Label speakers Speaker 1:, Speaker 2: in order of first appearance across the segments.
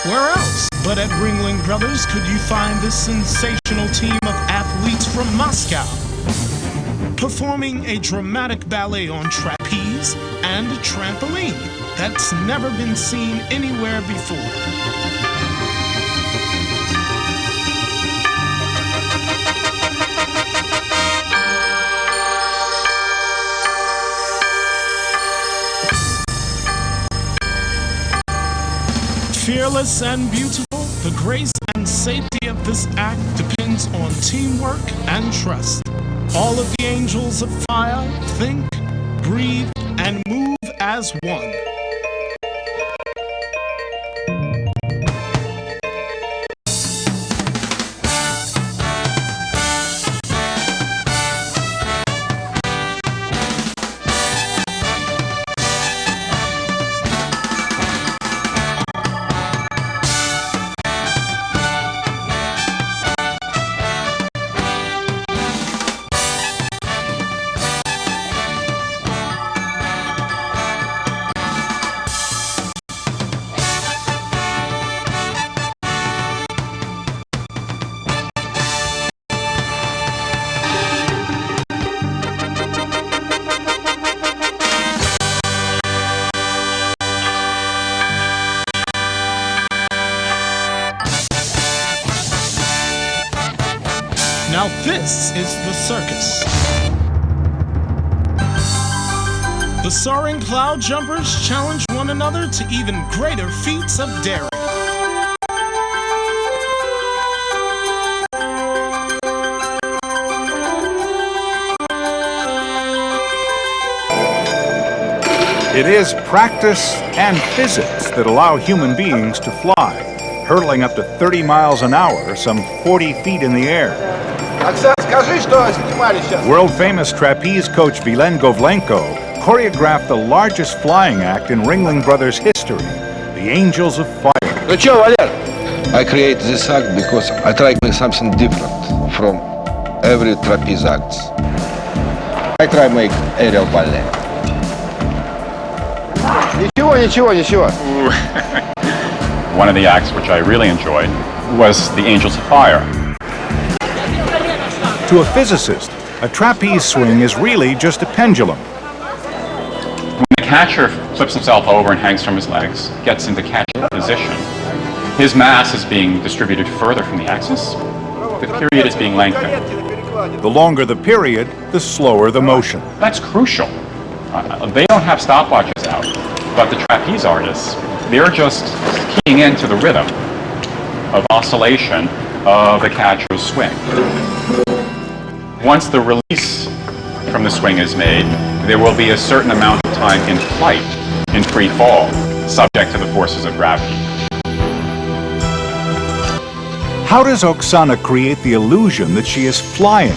Speaker 1: Where else but at Ringling Brothers could you find this sensational team of athletes from Moscow, performing a dramatic ballet on trapeze and trampoline that's never been seen anywhere before. Fearless and beautiful, the grace and safety of this act depends on teamwork and trust. All of the angels of fire think, breathe, and move as one. Now this is the circus. The soaring cloud jumpers challenge one another to even greater feats of daring.
Speaker 2: It is practice and physics that allow human beings to fly, hurtling up to 30 miles an hour, some 40 feet in the air. World-famous trapeze coach Vilen Govlenko choreographed the largest flying act in Ringling Brothers history, the Angels of Fire.
Speaker 3: I created this act because I try to make something different from every trapeze act. I try to make aerial ballet. Ничего.
Speaker 4: One of the acts which I really enjoyed was the Angels of Fire.
Speaker 2: To a physicist, a trapeze swing is really just a pendulum.
Speaker 4: When the catcher flips himself over and hangs from his legs, gets into catcher position, his mass is being distributed further from the axis. The period is being lengthened.
Speaker 2: The longer the period, the slower the motion.
Speaker 4: That's crucial. They don't have stopwatches out, but the trapeze artists, they're just keying into the rhythm of oscillation of the catcher's swing. Once the release from the swing is made, there will be a certain amount of time in flight, in free fall, subject to the forces of gravity.
Speaker 2: How does Oksana create the illusion that she is flying?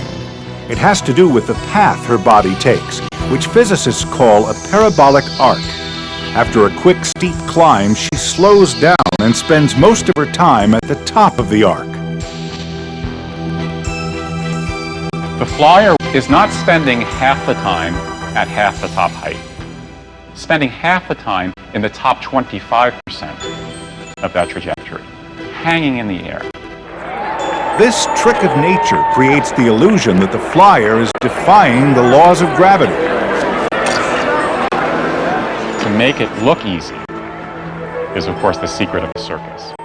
Speaker 2: It has to do with the path her body takes, which physicists call a parabolic arc. After a quick, steep climb, she slows down and spends most of her time at the top of the arc.
Speaker 4: The flyer is not spending half the time at half the top height, spending half the time in the top 25% of that trajectory, hanging in the air.
Speaker 2: This trick of nature creates the illusion that the flyer is defying the laws of gravity.
Speaker 4: To make it look easy is, of course, the secret of the circus.